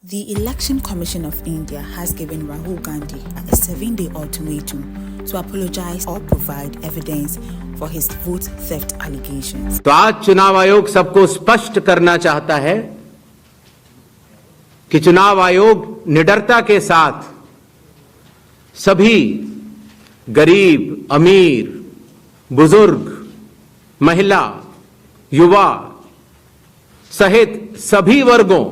The Election Commission of India has given Rahul Gandhi a 7-day ultimatum to apologize or provide evidence for his vote theft allegations. तो आज चुनाव आयोग सबको स्पष्ट करना चाहता है कि चुनाव आयोग निडरता के साथ सभी गरीब, अमीर, बुजुर्ग, महिला, युवा सहित सभी वर्गों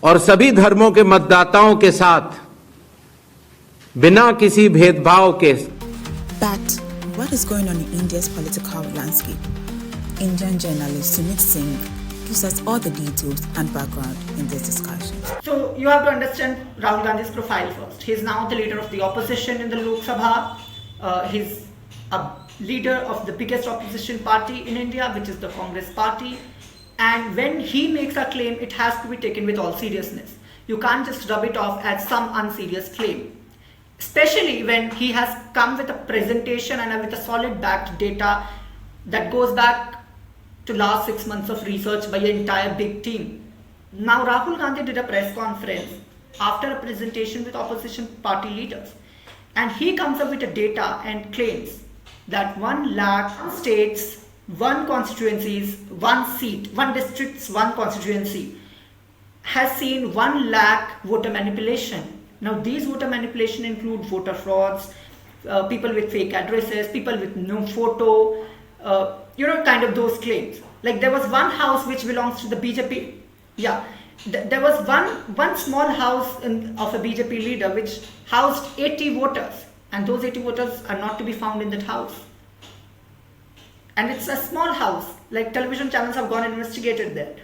और सभी धर्मों के मतदाताओं के साथ बिना किसी भेदभाव के. But what is going on in India's political landscape? Indian journalist Sumit Singh gives us all the details and background in this discussion. So you have to understand Rahul Gandhi's profile first. He is now the leader of the opposition in the Lok Sabha. He's a leader of the biggest opposition party in India, which is the Congress party. And when he makes a claim, it has to be taken with all seriousness. You can't just rub it off as some unserious claim. Especially when he has come with a presentation and with a solid backed data that goes back to last 6 months of research by an entire big team. Now Rahul Gandhi did a press conference after a presentation with opposition party leaders. And he comes up with a data and claims that 1 lakh states, 1 constituencies, 1 seat, 1 districts, 1 constituency has seen 1 lakh voter manipulation. Now these voter manipulation include voter frauds, people with fake addresses, people with no photo, kind of those claims. Like there was one house which belongs to the BJP. Yeah, there was one small house of a BJP leader which housed 80 voters, and those 80 voters are not to be found in that house. And it's a small house, like television channels have gone and investigated there.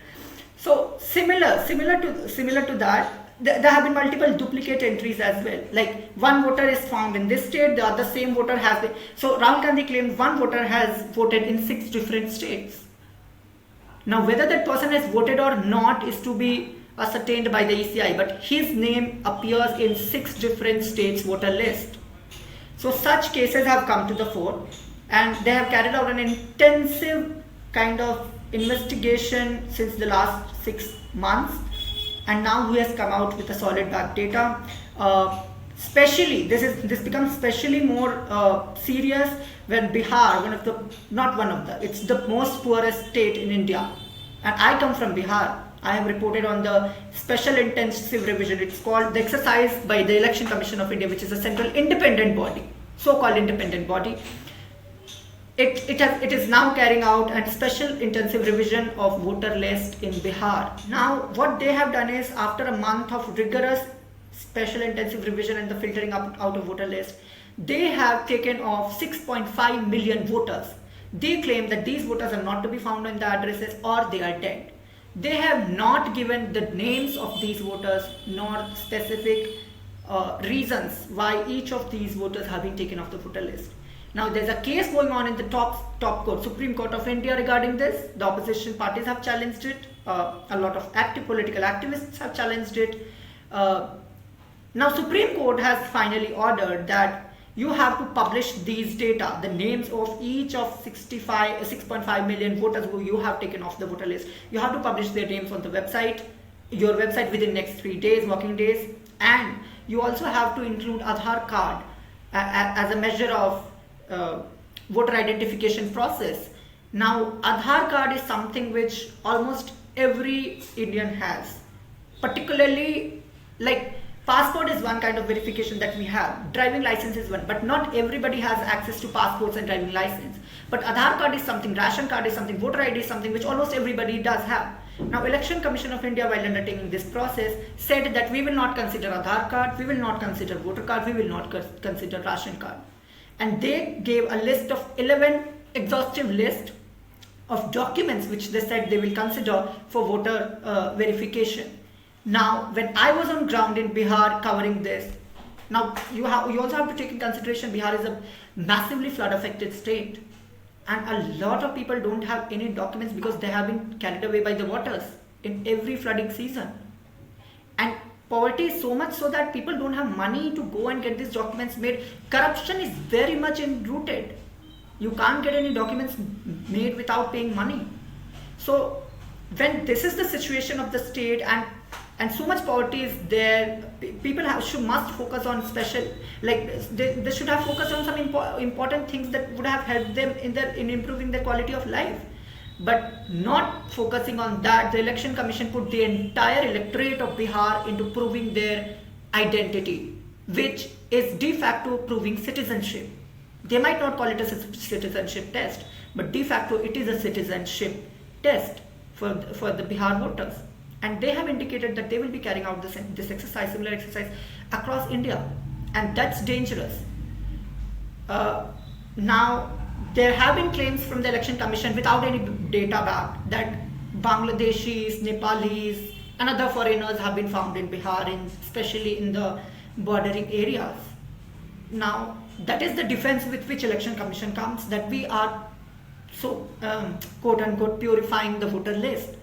So similar to that, there have been multiple duplicate entries as well. Like one voter is found in this state, the other same voter has been. So Rahul Gandhi claims one voter has voted in 6 different states. Now whether that person has voted or not is to be ascertained by the ECI, but his name appears in 6 different states voter list. So such cases have come to the fore. And they have carried out an intensive kind of investigation since the last 6 months, and now he has come out with a solid back data. This becomes especially more serious when Bihar, it's the most poorest state in India, and I come from Bihar. I have reported on the special intensive revision. It's called the exercise by the Election Commission of India, which is a central independent body, so-called independent body. It is now carrying out a special intensive revision of voter list in Bihar. Now what they have done is, after a month of rigorous special intensive revision and the filtering out of voter list, they have taken off 6.5 million voters. They claim that these voters are not to be found in the addresses or they are dead. They have not given the names of these voters nor specific reasons why each of these voters have been taken off the voter list. Now there's a case going on in the top court, Supreme Court of India, regarding this. The opposition parties have challenged it. A lot of political activists have challenged it. Now Supreme Court has finally ordered that you have to publish these data, the names of each of 6.5 million voters who you have taken off the voter list. You have to publish their names on the website, your website, within next 3 days, working days, and you also have to include Aadhaar card as a measure of voter identification process. Now Aadhaar card is something which almost every Indian has, particularly like passport is one kind of verification that we have, driving license is one, but not everybody has access to passports and driving license. But Aadhaar card is something, ration card is something, voter ID is something which almost everybody does have. Now Election Commission of India, while undertaking this process, said that we will not consider Aadhaar card, we will not consider voter card, we will not consider ration card. And they gave a list of 11 exhaustive list of documents which they said they will consider for voter verification. Now, when I was on ground in Bihar covering this, now you also have to take in consideration Bihar is a massively flood affected state, and a lot of people don't have any documents because they have been carried away by the waters in every flooding season. And poverty is so much so that people don't have money to go and get these documents made. Corruption is very much enrooted. You can't get any documents made without paying money. So when this is the situation of the state, and and so much poverty is there. People must focus on special, like they should have focused on some important things that would have helped them in improving their quality of life. But not focusing on that, the election commission put the entire electorate of Bihar into proving their identity, which is de facto proving citizenship. They might not call it a citizenship test, but de facto it is a citizenship test for the Bihar voters. And they have indicated that they will be carrying out this exercise, similar exercise across India, and that's dangerous. Now, there have been claims from the election commission without any data back that Bangladeshis, Nepalis and other foreigners have been found in Bihar, especially in the bordering areas. Now, that is the defense with which election commission comes, that we are so quote unquote purifying the voter list.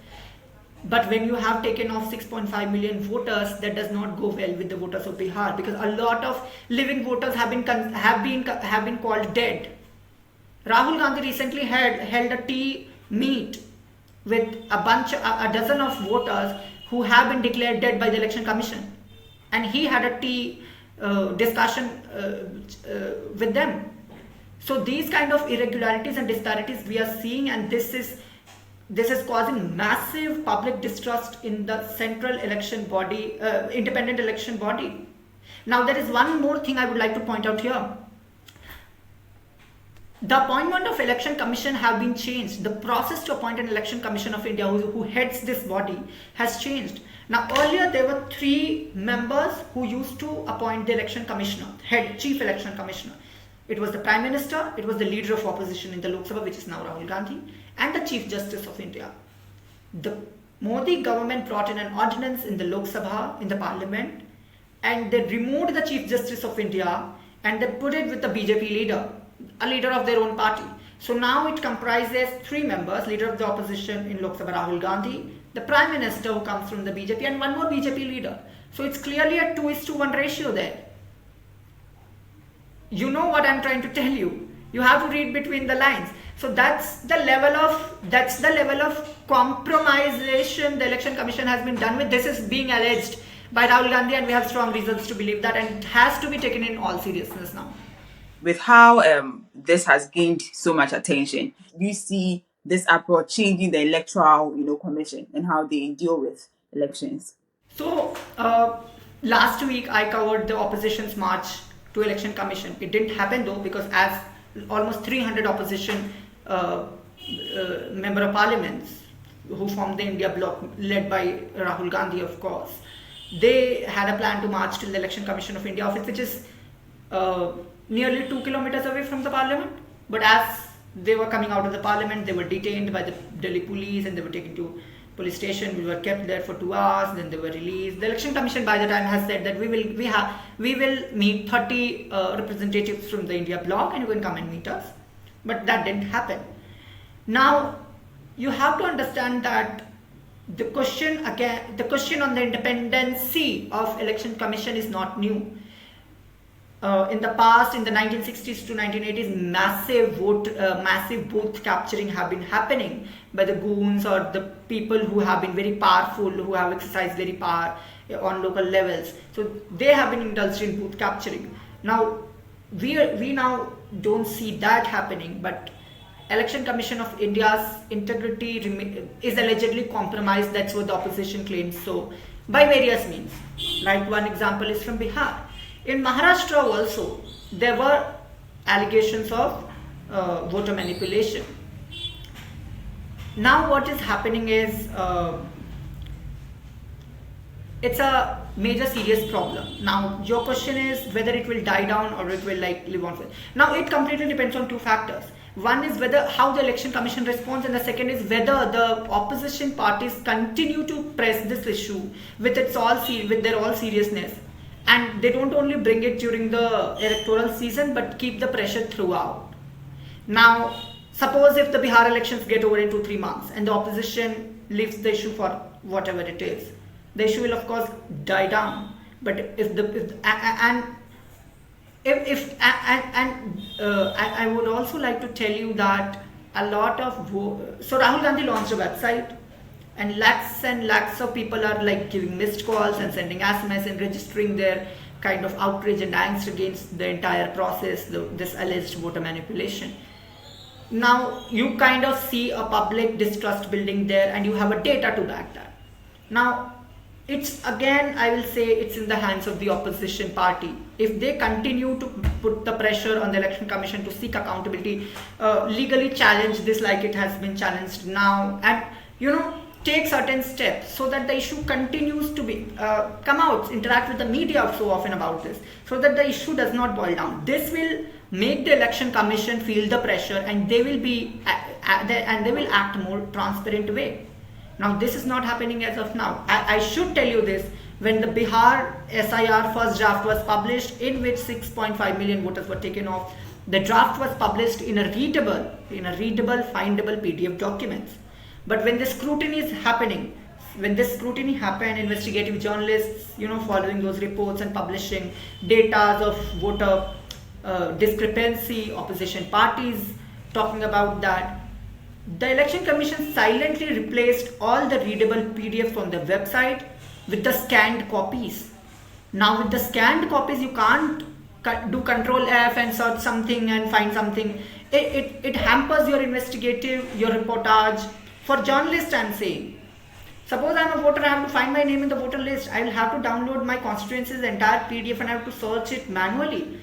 But when you have taken off 6.5 million voters, that does not go well with the voters of Bihar, because a lot of living voters have been called dead. Rahul Gandhi recently held a tea meet with a dozen of voters who have been declared dead by the election commission, and he had a tea discussion with them. So these kind of irregularities and disparities we are seeing, and this is causing massive public distrust in the central election body, independent election body. Now, there is one more thing I would like to point out here. The appointment of election commission have been changed. The process to appoint an election commission of India who heads this body has changed. Now, earlier there were 3 members who used to appoint the election commissioner, chief election commissioner. It was the Prime Minister, it was the leader of opposition in the Lok Sabha, which is now Rahul Gandhi, and the Chief Justice of India. The Modi government brought in an ordinance in the Lok Sabha, in the parliament, and they removed the Chief Justice of India and they put it with the BJP leader, a leader of their own party. So now it comprises 3 members, leader of the opposition in Lok Sabha Rahul Gandhi, the Prime Minister who comes from the BJP, and one more BJP leader. So it's clearly a 2:1 ratio there. You know what I'm trying to tell you. You have to read between the lines. So that's the level of compromisation the election commission has been done with. This is being alleged by Rahul Gandhi, and we have strong reasons to believe that, and it has to be taken in all seriousness now. With how this has gained so much attention, do you see this approach changing the electoral, commission and how they deal with elections? So last week I covered the opposition's march to election commission. It didn't happen though, because as almost 300 opposition member of parliaments who formed the India bloc led by Rahul Gandhi, of course, they had a plan to march to the election commission of India office, which is nearly 2 kilometers away from the parliament. But as they were coming out of the parliament, they were detained by the Delhi police and they were taken to police station. We were kept there for 2 hours, then they were released. The election commission by the time has said that we will meet 30 representatives from the India bloc and you can come and meet us. But that didn't happen. Now you have to understand that the question on the independency of election commission is not new. In the past, in the 1960s to 1980s, massive booth capturing have been happening by the goons or the people who have been very powerful, who have exercised very power on local levels. So they have been indulged in booth capturing. Now we now don't see that happening, but Election Commission of India's integrity is allegedly compromised. That's what the opposition claims so, by various means. Like one example is from Bihar. In Maharashtra also, there were allegations of voter manipulation. Now what is happening is, it's a major serious problem. Now your question is whether it will die down or it will live on. Now it completely depends on 2 factors. One is how the election commission responds, and the second is whether the opposition parties continue to press this issue with their all seriousness. And they don't only bring it during the electoral season, but keep the pressure throughout. Now, suppose if the Bihar elections get over in 2-3 months and the opposition leaves the issue for whatever it is, the issue will of course die down. But I would also like to tell you that a lot of so Rahul Gandhi launched a website and lakhs of people are like giving missed calls and sending SMS and registering their kind of outrage and angst against the entire process, this alleged voter manipulation. Now you kind of see a public distrust building there, and you have a data to back that. Now it's again, I will say, it's in the hands of the opposition party. If they continue to put the pressure on the election commission to seek accountability, legally challenge this like it has been challenged now, and take certain steps so that the issue continues to be come out, interact with the media so often about this, so that the issue does not boil down. This will make the election commission feel the pressure, and they will be and they will act more transparent way. Now this is not happening as of now. I should tell you this: when the Bihar SIR first draft was published, in which 6.5 million voters were taken off, the draft was published in a readable, findable PDF documents. But when the scrutiny is happening, happened, investigative journalists, following those reports and publishing data of voter discrepancy, opposition parties talking about that, the election commission silently replaced all the readable PDFs on the website with the scanned copies. Now with the scanned copies, you can't do Control F and search something and find something. It hampers your investigative, your reportage. For journalists, I'm saying, suppose I'm a voter, I have to find my name in the voter list. I will have to download my constituency's entire PDF and I have to search it manually.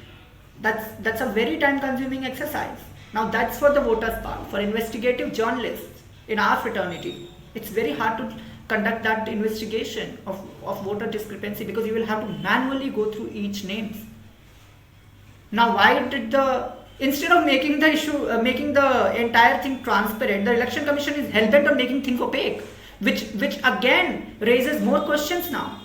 That's a very time-consuming exercise. Now that's for the voters' part. For investigative journalists in our fraternity, it's very hard to conduct that investigation of voter discrepancy, because you will have to manually go through each names. Now why did instead of making the issue, making the entire thing transparent, the election commission is hell bent on making things opaque, which again raises more questions now.